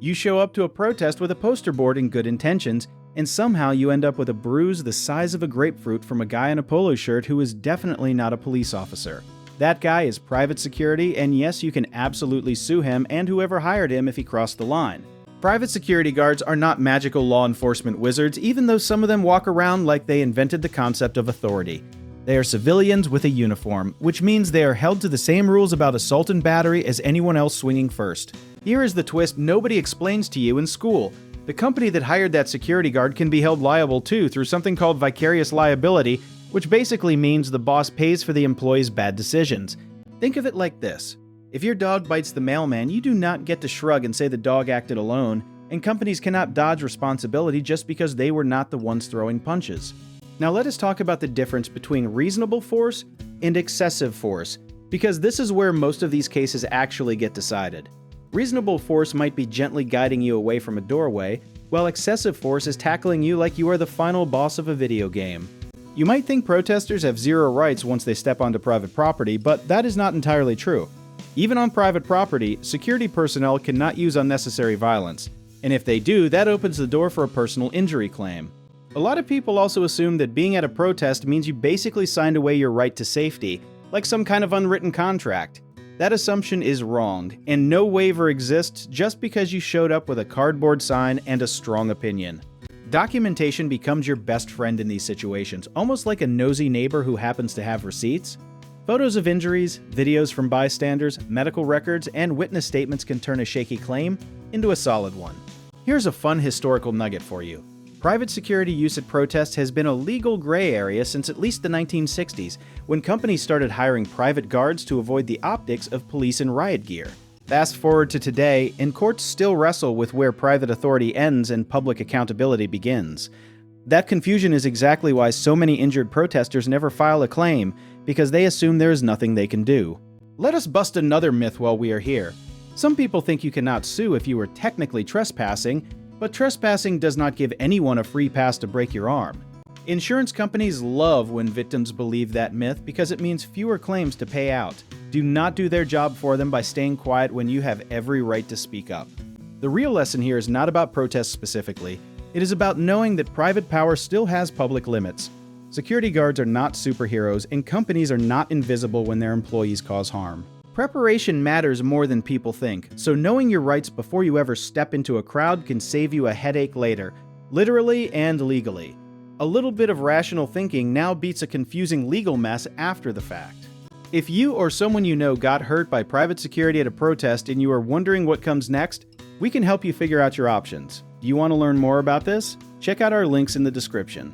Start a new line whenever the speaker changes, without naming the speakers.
You show up to a protest with a poster board and good intentions, and somehow you end up with a bruise the size of a grapefruit from a guy in a polo shirt who is definitely not a police officer. That guy is private security, and yes, you can absolutely sue him and whoever hired him if he crossed the line. Private security guards are not magical law enforcement wizards, even though some of them walk around like they invented the concept of authority. They are civilians with a uniform, which means they are held to the same rules about assault and battery as anyone else swinging first. Here is the twist nobody explains to you in school. The company that hired that security guard can be held liable too through something called vicarious liability, which basically means the boss pays for the employee's bad decisions. Think of it like this. If your dog bites the mailman, you do not get to shrug and say the dog acted alone, and companies cannot dodge responsibility just because they were not the ones throwing punches. Now let us talk about the difference between reasonable force and excessive force, because this is where most of these cases actually get decided. Reasonable force might be gently guiding you away from a doorway, while excessive force is tackling you like you are the final boss of a video game. You might think protesters have zero rights once they step onto private property, but that is not entirely true. Even on private property, security personnel cannot use unnecessary violence, and if they do, that opens the door for a personal injury claim. A lot of people also assume that being at a protest means you basically signed away your right to safety, like some kind of unwritten contract. That assumption is wrong, and no waiver exists just because you showed up with a cardboard sign and a strong opinion. Documentation becomes your best friend in these situations, almost like a nosy neighbor who happens to have receipts. Photos of injuries, videos from bystanders, medical records, and witness statements can turn a shaky claim into a solid one. Here's a fun historical nugget for you. Private security use at protests has been a legal gray area since at least the 1960s, when companies started hiring private guards to avoid the optics of police in riot gear. Fast forward to today, and courts still wrestle with where private authority ends and public accountability begins. That confusion is exactly why so many injured protesters never file a claim, because they assume there is nothing they can do. Let us bust another myth while we are here. Some people think you cannot sue if you are technically trespassing, but trespassing does not give anyone a free pass to break your arm. Insurance companies love when victims believe that myth because it means fewer claims to pay out. Do not do their job for them by staying quiet when you have every right to speak up. The real lesson here is not about protests specifically. It is about knowing that private power still has public limits. Security guards are not superheroes, and companies are not invisible when their employees cause harm. Preparation matters more than people think, so knowing your rights before you ever step into a crowd can save you a headache later, literally and legally. A little bit of rational thinking now beats a confusing legal mess after the fact. If you or someone you know got hurt by private security at a protest and you are wondering what comes next, we can help you figure out your options. Do you want to learn more about this? Check out our links in the description.